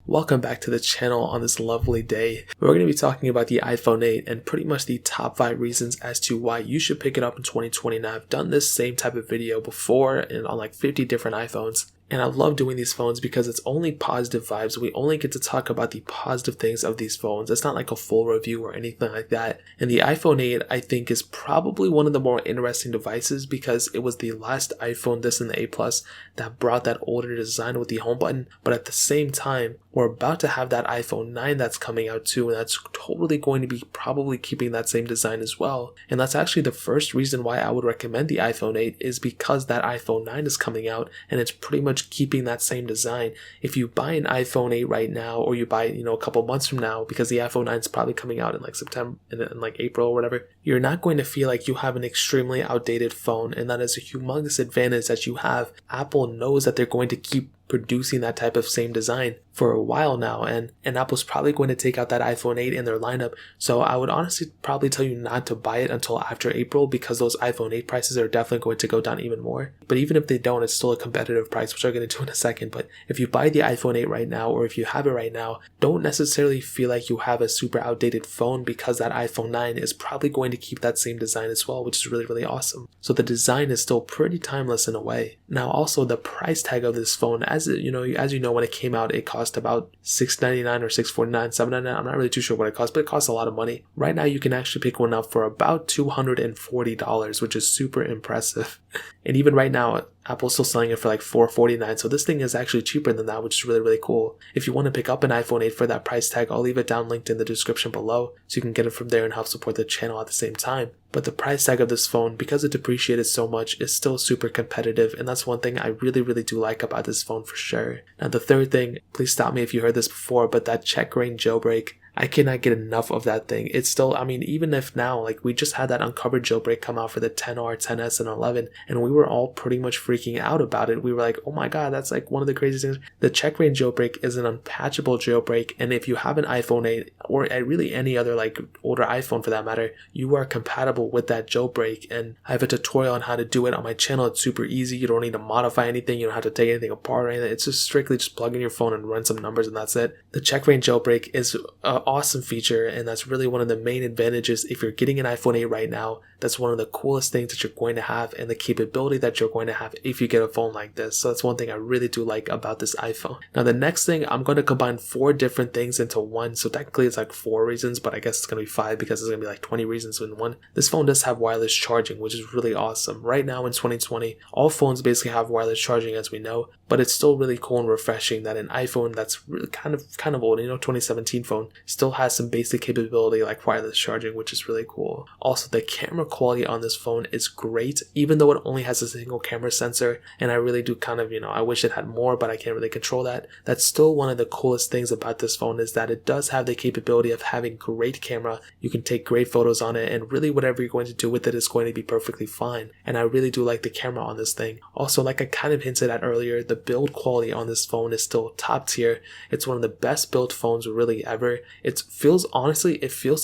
Welcome back to the channel on this lovely day. We're going to be talking about the iPhone 8 and pretty much the top 5 reasons as to why you should pick it up in 2020. Now, I've done this same type of video before and on like 50 different iPhones. And I love doing these phones because it's only positive vibes. We only get to talk about the positive things of these phones. It's not like a full review or anything like that. And the iPhone 8, I think, is probably one of the more interesting devices because it was the last iPhone, this and the 8 Plus, that brought that older design with the home button. But at the same time, we're about to have that iPhone 9 that's coming out too, and that's totally going to be probably keeping that same design as well. And that's actually the first reason why I would recommend the iPhone 8 is because that iPhone 9 is coming out and it's pretty much keeping that same design. If you buy an iPhone 8 right now, or you buy it, a couple months from now, because the iPhone 9 is probably coming out in like September, in like April or whatever, you're not going to feel like you have an extremely outdated phone, and that is a humongous advantage that you have. Apple knows that they're going to keep producing that type of same design for a while now, and Apple's probably going to take out that iPhone 8 in their lineup. So I would honestly probably tell you not to buy it until after April, because those iPhone 8 prices are definitely going to go down even more. But even if they don't, it's still a competitive price, which I'm going to do in a second. But if you buy the iPhone 8 right now, or if you have it right now, don't necessarily feel like you have a super outdated phone, because that iPhone 9 is probably going to keep that same design as well, which is really, really awesome. So the design is still pretty timeless in a way. Now also the price tag of this phone, as you know, when it came out, it cost about $699 or $649, $799. I'm not really too sure what it costs, but it costs a lot of money. Right now, you can actually pick one up for about $240, which is super impressive. And even right now, Apple's still selling it for like $449, so this thing is actually cheaper than that, which is really, really cool. If you want to pick up an iPhone 8 for that price tag, I'll leave it down linked in the description below, so you can get it from there and help support the channel at the same time. But the price tag of this phone, because it depreciated so much, is still super competitive, and that's one thing I really, really do like about this phone for sure. Now the third thing, please stop me if you heard this before, but that checkra jailbreak, I cannot get enough of that thing. It's still, even if now, like we just had that uncovered jailbreak come out for the 10R, 10S, and 11, and we were all pretty much freaking out about it. We were like, oh my god, that's like one of the craziest things. The checkra jailbreak is an unpatchable jailbreak, and if you have an iPhone 8, or really any other like older iPhone for that matter, you are compatible with that jailbreak, and I have a tutorial on how to do it on my channel. It's super easy. You don't need to modify anything. You don't have to take anything apart or anything. It's just strictly just plug in your phone and run some numbers, and that's it. The checkra jailbreak is awesome feature, and that's really one of the main advantages. If you're getting an iPhone 8 right now, that's one of the coolest things that you're going to have, and the capability that you're going to have if you get a phone like this. So that's one thing I really do like about this iPhone. Now the next thing, I'm going to combine 4 different things into one, so technically it's like 4 reasons, but I guess it's going to be 5 because it's going to be like 20 reasons in one. This phone does have wireless charging, which is really awesome. Right now in 2020, all phones basically have wireless charging, as we know, but it's still really cool and refreshing that an iPhone that's really kind of old, 2017 phone, still has some basic capability like wireless charging, which is really cool. Also, the camera quality on this phone is great, even though it only has a single camera sensor, and I really do I wish it had more, but I can't really control that. That's still one of the coolest things about this phone, is that it does have the capability of having great camera. You can take great photos on it, and really whatever you're going to do with it is going to be perfectly fine, and I really do like the camera on this thing. Also, like I kind of hinted at earlier, the build quality on this phone is still top tier. It's one of the best built phones really ever. It feels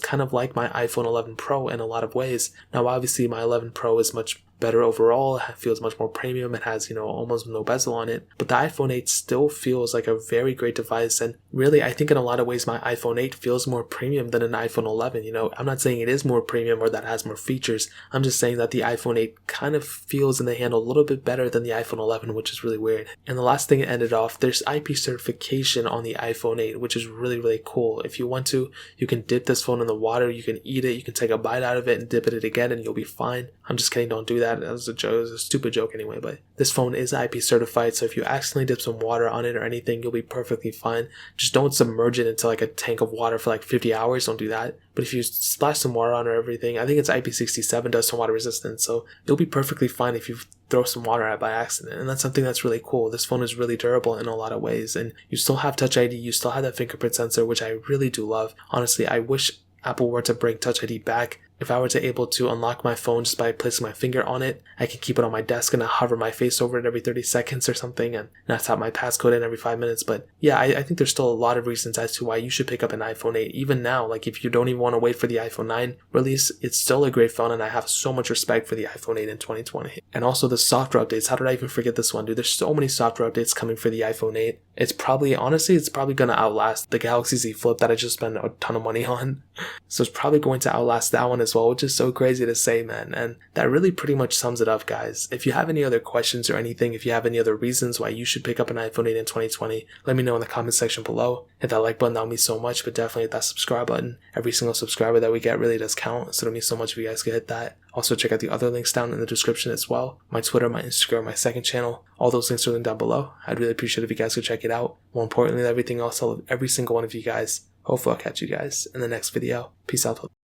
kind of like my iPhone 11 Pro in a lot of ways. Now obviously my 11 Pro is much better overall. It feels much more premium. It has, almost no bezel on it. But the iPhone 8 still feels like a very great device. And really, I think in a lot of ways, my iPhone 8 feels more premium than an iPhone 11. I'm not saying it is more premium or that has more features. I'm just saying that the iPhone 8 kind of feels in the hand a little bit better than the iPhone 11, which is really weird. And the last thing it ended off, there's IP certification on the iPhone 8, which is really, really cool. If you want to, you can dip this phone in the water, you can eat it, you can take a bite out of it and dip it again, and you'll be fine. I'm just kidding, don't do that. That was a joke. It was a stupid joke anyway, but this phone is IP certified, so if you accidentally dip some water on it or anything, you'll be perfectly fine. Just don't submerge it into like a tank of water for like 50 hours. Don't do that. But if you splash some water on or everything, I think it's IP67 does some water resistance, so you'll be perfectly fine if you throw some water at it by accident. And that's something that's really cool. This phone is really durable in a lot of ways, and you still have Touch ID, you still have that fingerprint sensor, which I really do love. Honestly, I wish Apple were to bring Touch ID back If I were to able to unlock my phone just by placing my finger on it, I can keep it on my desk and I hover my face over it every 30 seconds or something and not type my passcode in every 5 minutes. But yeah, I think there's still a lot of reasons as to why you should pick up an iPhone 8. Even now, like if you don't even want to wait for the iPhone 9 release, it's still a great phone and I have so much respect for the iPhone 8 in 2020. And also the software updates. How did I even forget this one, dude? There's so many software updates coming for the iPhone 8. It's probably going to outlast the Galaxy Z Flip that I just spent a ton of money on. So it's probably going to outlast that one as well, which is so crazy to say, man. And that really pretty much sums it up, guys. If you have any other questions or anything, if you have any other reasons why you should pick up an iPhone 8 in 2020, let me know in the comment section below. Hit that like button, that would mean so much, but definitely hit that subscribe button. Every single subscriber that we get really does count, so it would mean so much if you guys could hit that. Also check out the other links down in the description as well. My Twitter, my Instagram, my second channel. All those links are linked down below. I'd really appreciate it if you guys could check it out. More importantly than everything else, I love every single one of you guys. Hopefully I'll catch you guys in the next video. Peace out.